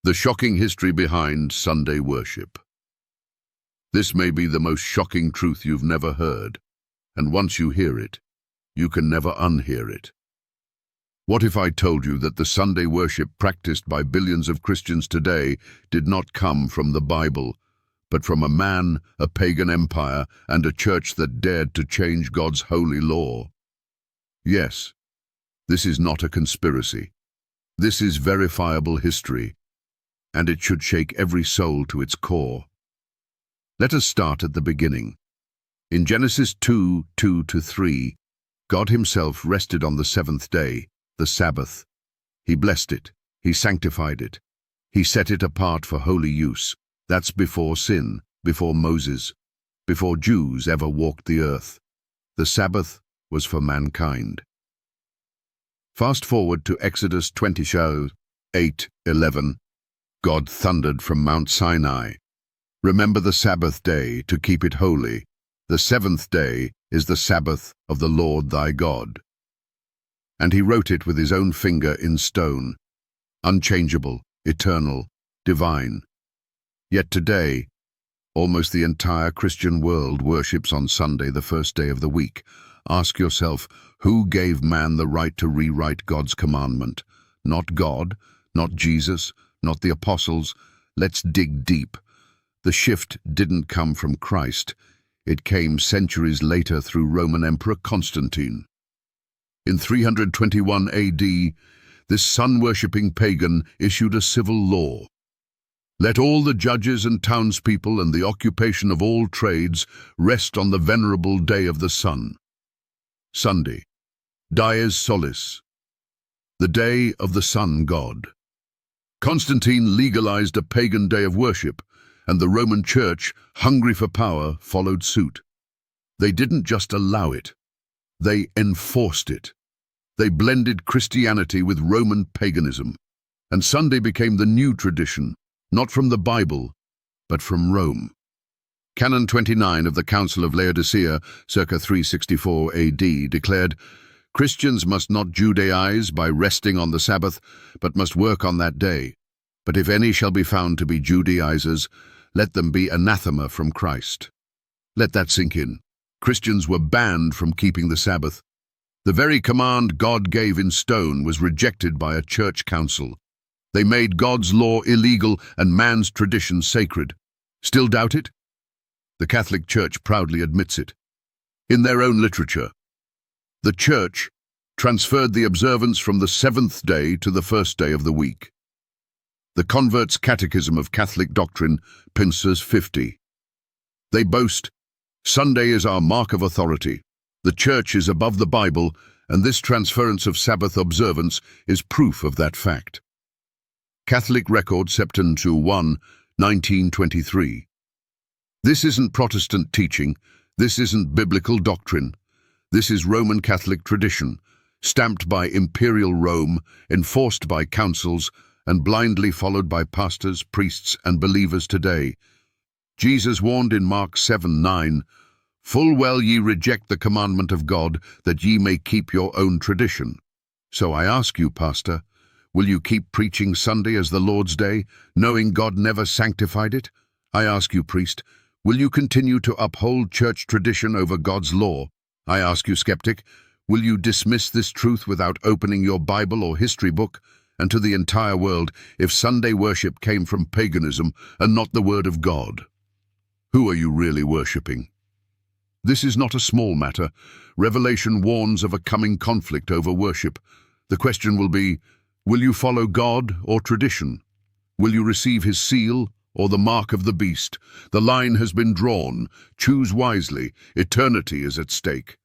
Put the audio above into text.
The shocking history behind Sunday worship. This may be the most shocking truth you've never heard, and once you hear it, you can never unhear it. What if I told you that the Sunday worship practiced by billions of Christians today did not come from the Bible, but from a man, a pagan empire, and a church that dared to change God's holy law? Yes, this is not a conspiracy. This is verifiable history, and it should shake every soul to its core. Let us start at the beginning. In Genesis 2:2-3, God himself rested on the seventh day, the Sabbath. He blessed it, he sanctified it, he set it apart for holy use. That's before sin, before Moses, before Jews ever walked the earth. The Sabbath was for mankind. Fast forward to Exodus 20:8-11. God thundered from Mount Sinai. Remember the Sabbath day to keep it holy. The seventh day is the Sabbath of the Lord thy God. And he wrote it with his own finger in stone, unchangeable, eternal, divine. Yet today, almost the entire Christian world worships on Sunday, the first day of the week. Ask yourself, who gave man the right to rewrite God's commandment? Not God, not Jesus, not the apostles. Let's dig deep. The shift didn't come from Christ. It came centuries later through Roman Emperor Constantine. In 321 AD, this sun-worshipping pagan issued a civil law. Let all the judges and townspeople and the occupation of all trades rest on the venerable day of the sun. Sunday, dies solis, the day of the sun god. Constantine legalized a pagan day of worship, and the Roman Church, hungry for power, followed suit. They didn't just allow it, they enforced it. They blended Christianity with Roman paganism, and Sunday became the new tradition, not from the Bible, but from Rome. Canon 29 of the Council of Laodicea, circa 364 AD, declared, Christians must not Judaize by resting on the Sabbath, but must work on that day. But if any shall be found to be Judaizers, let them be anathema from Christ. Let that sink in. Christians were banned from keeping the Sabbath. The very command God gave in stone was rejected by a church council. They made God's law illegal and man's tradition sacred. Still doubt it? The Catholic Church proudly admits it. In their own literature, the Church transferred the observance from the seventh day to the first day of the week. The Convert's Catechism of Catholic Doctrine, Pincers 50. They boast, Sunday is our mark of authority. The Church is above the Bible, and this transference of Sabbath observance is proof of that fact. Catholic Record, September 1, 1923. This isn't Protestant teaching, this isn't biblical doctrine. This is Roman Catholic tradition, stamped by imperial Rome, enforced by councils, and blindly followed by pastors, priests, and believers today. Jesus warned in Mark 7:9, Full well ye reject the commandment of God, that ye may keep your own tradition. So I ask you, Pastor, will you keep preaching Sunday as the Lord's day, knowing God never sanctified it? I ask you, priest, will you continue to uphold church tradition over God's law? I ask you, skeptic, will you dismiss this truth without opening your Bible or history book? And to the entire world, if Sunday worship came from paganism and not the word of God, who are you really worshipping? This is not a small matter. Revelation warns of a coming conflict over worship. The question will be, will you follow God or tradition? Will you receive his seal or the mark of the beast? The line has been drawn. Choose wisely. Eternity is at stake.